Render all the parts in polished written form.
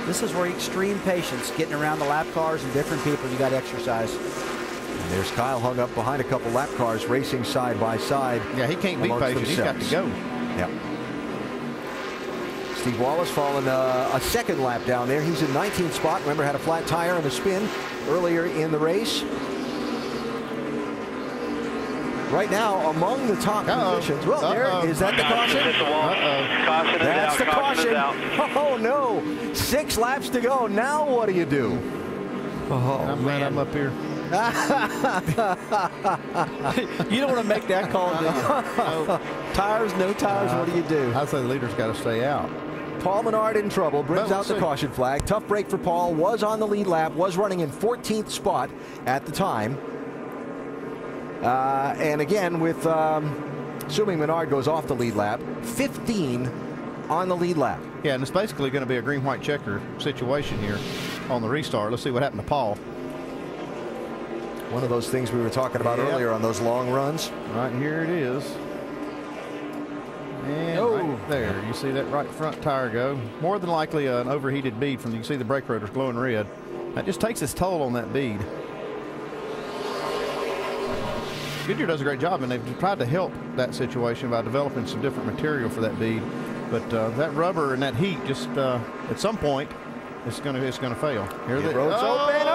This is where extreme patience, getting around the lap cars and different people, you got to exercise. And there's Kyle hung up behind a couple lap cars racing side by side. Yeah, he can't be patient. He's got to go. Yeah. Steve Wallace falling a second lap down there. He's in 19th spot. Remember, had a flat tire and a spin earlier in the race. Right now, among the top positions. Well, there is that the caution? That's the caution. Oh no! 6 laps to go. Now what do you do? Oh, I'm up here. You don't want to make that call, do you? No. Tires, no tires. What do you do? I say the leader's got to stay out. Paul Menard in trouble, brings out the caution flag. Tough break for Paul. Was on the lead lap. Was running in 14th spot at the time. And again, with assuming Menard goes off the lead lap, 15 on the lead lap. Yeah, and it's basically going to be a green-white checker situation here on the restart. Let's see what happened to Paul. One of those things we were talking about earlier on those long runs. Right here it is. And right there, you see that right front tire go. More than likely an overheated bead from, you can see the brake rotors glowing red. That just takes its toll on that bead. Goodyear does a great job, and they've tried to help that situation by developing some different material for that bead. But that rubber and that heat just at some point it's going to fail. Here the road's open.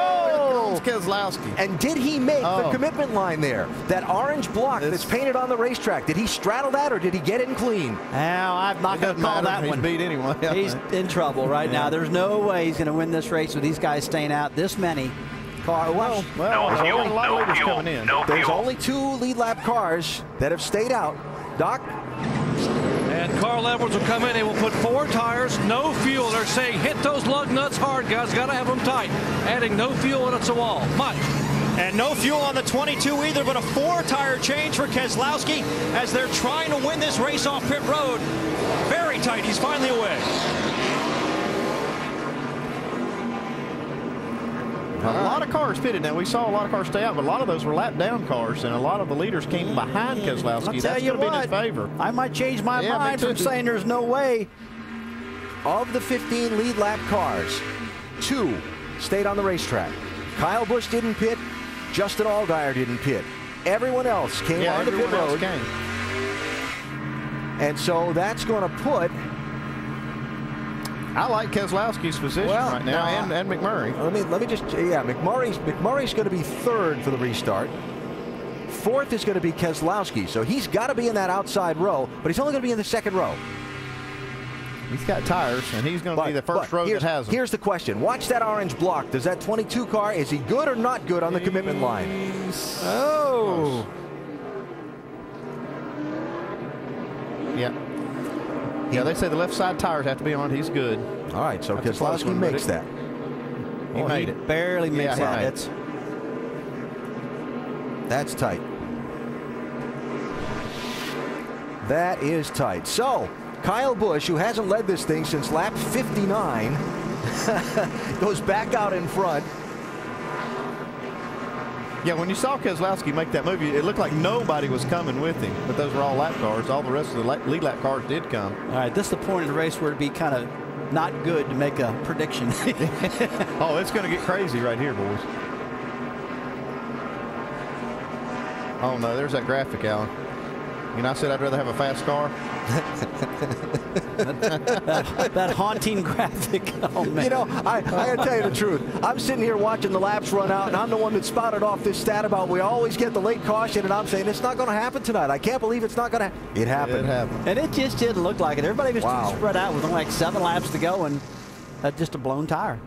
Oh, Keselowski. And did he make the commitment line there? That orange block that's painted on the racetrack. Did he straddle that, or did he get in clean? Now I'm not going to call that one. He's beat anyway. He's in trouble right now. There's no way he's going to win this race with these guys staying out this many. Well, there's only 2 lead lap cars that have stayed out. Doc? And Carl Edwards will come in. They will put 4 tires, no fuel. They're saying hit those lug nuts hard, guys. Got to have them tight. Adding no fuel, and it's a wall. Mike. And no fuel on the 22 either, but a 4-tire change for Keselowski as they're trying to win this race off pit road. Very tight. He's finally away. A lot of cars pitted. Now, we saw a lot of cars stay out, but a lot of those were lap-down cars, and a lot of the leaders came behind Keselowski. That's going to be in his favor. I might change my mind from saying there's no way. Of the 15 lead lap cars, 2 stayed on the racetrack. Kyle Busch didn't pit. Justin Allgaier didn't pit. Everyone else came on the pit road. And so that's going to put... I like Keselowski's position right now, and McMurray. Let me just, McMurray's going to be 3rd for the restart. 4th is going to be Keselowski, so he's got to be in that outside row, but he's only going to be in the 2nd row. He's got tires, and he's going to be the first row that has them. Here's the question. Watch that orange block. Does that 22 car, is he good or not good on the commitment line? Oh. Yeah. Yeah, they say the left side tires have to be on. He's good. All right, so Keselowski makes that. He made it. Barely makes that. That's tight. That is tight. So, Kyle Busch, who hasn't led this thing since lap 59, goes back out in front. Yeah, when you saw Keselowski make that move, it looked like nobody was coming with him, but those were all lap cars. All the rest of the lead lap cars did come. All right, this is the point of the race where it'd be kind of not good to make a prediction. Oh, it's going to get crazy right here, boys. Oh, no, there's that graphic, Alan. You know, I said I'd rather have a fast car. that haunting graphic. Oh, man. You know, I got to tell you the truth. I'm sitting here watching the laps run out, and I'm the one that spouted off this stat about we always get the late caution, and I'm saying it's not going to happen tonight. I can't believe it's not going to. It happened. It happened. And it just didn't look like it. Everybody was too spread out with only like 7 laps to go, and just a blown tire.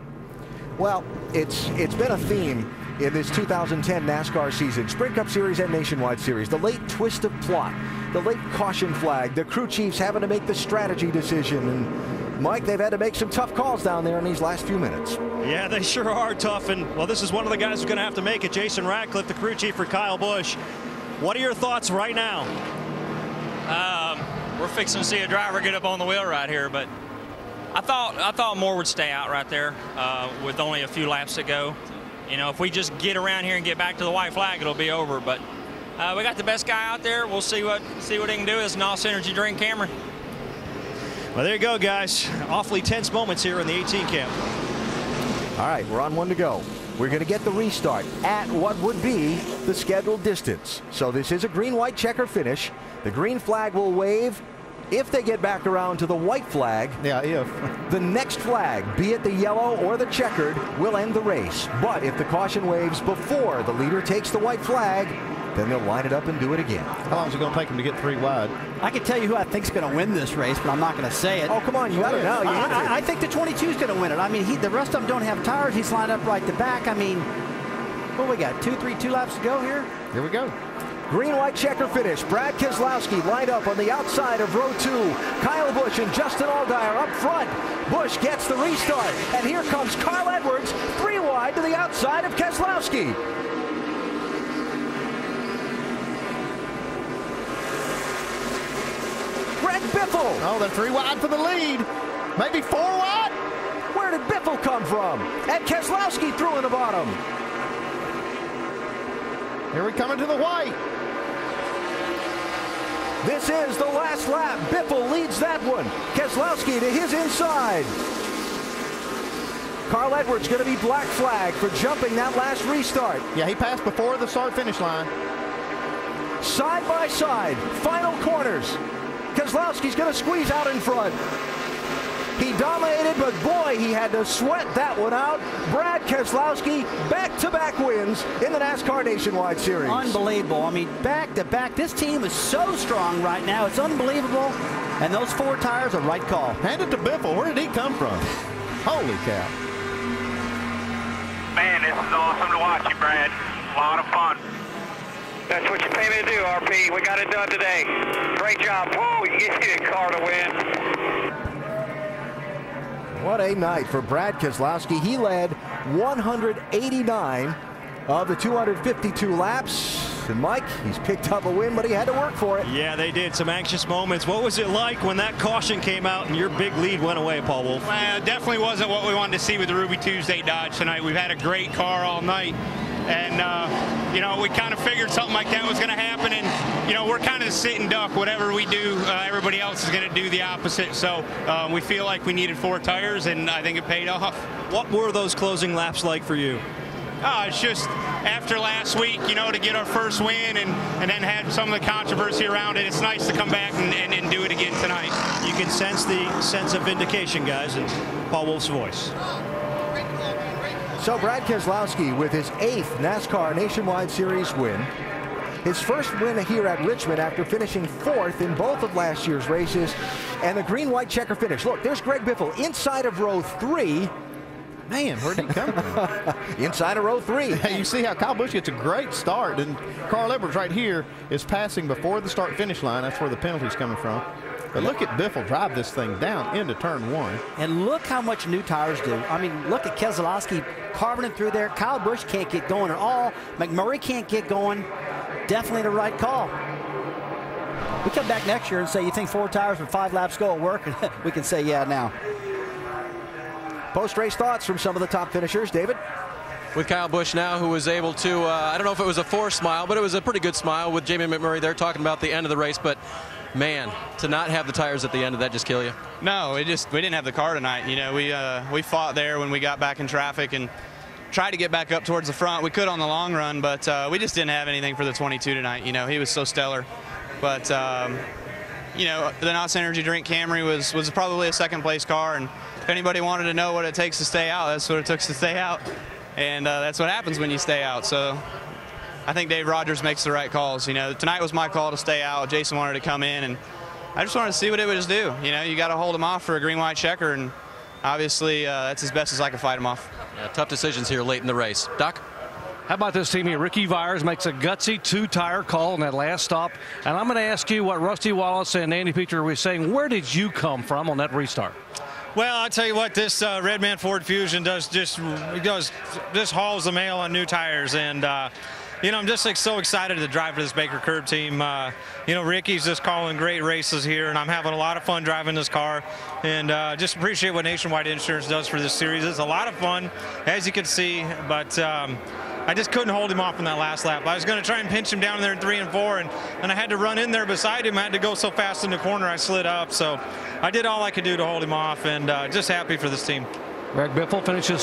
Well, it's been a theme in this 2010 NASCAR season, Sprint Cup Series and Nationwide Series. The late twist of plot, the late caution flag, the crew chiefs having to make the strategy decision. And Mike, they've had to make some tough calls down there in these last few minutes. Yeah, they sure are tough. And, well, this is one of the guys who's going to have to make it. Jason Ratcliffe, the crew chief for Kyle Busch. What are your thoughts right now? We're fixing to see a driver get up on the wheel right here, but I thought more would stay out right there with only a few laps to go. You know, if we just get around here and get back to the white flag, it'll be over. But we got the best guy out there. We'll see what he can do as NOS Energy drink, Cameron. Well, there you go, guys. Awfully tense moments here in the 18 camp. All right, we're on 1 to go. We're going to get the restart at what would be the scheduled distance. So this is a green-white checker finish. The green flag will wave if they get back around to the white flag. Yeah, if. The next flag, be it the yellow or the checkered, will end the race. But if the caution waves before the leader takes the white flag, then they'll line it up and do it again. How long is it going to take them to get 3 wide? I can tell you who I think's going to win this race, but I'm not going to say it. Oh, come on, you got it now. I think the 22 is going to win it. I mean, the rest of them don't have tires. He's lined up right to back. I mean, what we got? 2 laps to go here? Here we go. Green-white checker finish. Brad Keselowski lined up on the outside of row 2. Kyle Busch and Justin Allgaier up front. Busch gets the restart. And here comes Carl Edwards, 3 wide to the outside of Keselowski. Greg Biffle. Oh, they're 3 wide for the lead. Maybe 4 wide. Where did Biffle come from? And Keselowski through in the bottom. Here we come into the white. This is the last lap. Biffle leads that one. Keselowski to his inside. Carl Edwards going to be black flag for jumping that last restart. Yeah, he passed before the start-finish line. Side by side, final corners. Keselowski's going to squeeze out in front. He dominated, but boy, he had to sweat that one out. Brad Keselowski, back-to-back wins in the NASCAR Nationwide Series. Unbelievable. I mean, back-to-back. This team is so strong right now. It's unbelievable. And those 4 tires are right call. Hand it to Biffle. Where did he come from? Holy cow. Man, this is awesome to watch you, Brad. A lot of fun. That's what you pay me to do, RP. We got it done today. Great job. Whoa, you get the car to win. What a night for Brad Keselowski. He led 189 of the 252 laps. And Mike, he's picked up a win, but he had to work for it. Yeah, they did. Some anxious moments. What was it like when that caution came out and your big lead went away, Paul Wolf? Well, it definitely wasn't what we wanted to see with the Ruby Tuesday Dodge tonight. We've had a great car all night. And, you know, we kind of figured something like that was going to happen. And, you know, we're kind of the sit and duck. Whatever we do, everybody else is going to do the opposite. So we feel like we needed 4 tires, and I think it paid off. What were those closing laps like for you? It's just after last week, you know, to get our first win and then had some of the controversy around it, it's nice to come back and do it again tonight. You can sense the sense of vindication, guys, in Paul Wolf's voice. So Brad Keselowski with his 8th NASCAR Nationwide Series win. His first win here at Richmond after finishing 4th in both of last year's races. And the green-white checker finish. Look, there's Greg Biffle inside of row 3. Man, where did he come from? Inside of row 3. Hey, you see how Kyle Busch gets a great start, and Carl Edwards right here is passing before the start-finish line. That's where the penalty's coming from. But look at Biffle drive this thing down into turn 1. And look how much new tires do. I mean, look at Keselowski carving it through there. Kyle Busch can't get going at all. McMurray can't get going. Definitely the right call. We come back next year and say, you think 4 tires with 5 laps go will work? We can say, yeah, now. Post-race thoughts from some of the top finishers. David? With Kyle Busch now, who was able to, I don't know if it was a forced smile, but it was a pretty good smile with Jamie McMurray there talking about the end of the race. But, man, to not have the tires at the end, did that just kill you? No, we didn't have the car tonight. You know, we fought there when we got back in traffic and tried to get back up towards the front. We could on the long run, but we just didn't have anything for the 22 tonight. You know, he was so stellar. But, you know, the NOS Energy Drink Camry was probably a second-place car, and if anybody wanted to know what it takes to stay out, that's what it took to stay out. And that's what happens when you stay out. So I think Dave Rogers makes the right calls. You know, tonight was my call to stay out. Jason wanted to come in, and I just wanted to see what it would do. You know, you got to hold him off for a green-white checker, and obviously that's as best as I could fight him off. Yeah, tough decisions here late in the race. Doc? How about this team here? Ricky Vires makes a gutsy 2-tire call in that last stop. And I'm going to ask you what Rusty Wallace and Andy Peter were saying. Where did you come from on that restart? Well, I'll tell you what, this Redman Ford Fusion just hauls the mail on new tires. And, you know, I'm just so excited to drive for this Baker Curb team. You know, Ricky's just calling great races here, and I'm having a lot of fun driving this car. And just appreciate what Nationwide Insurance does for this series. It's a lot of fun, as you can see. But, I just couldn't hold him off in that last lap. I was going to try and pinch him down there in 3 and 4, and I had to run in there beside him. I had to go so fast in the corner I slid up. So I did all I could do to hold him off, and just happy for this team. Greg Biffle finishes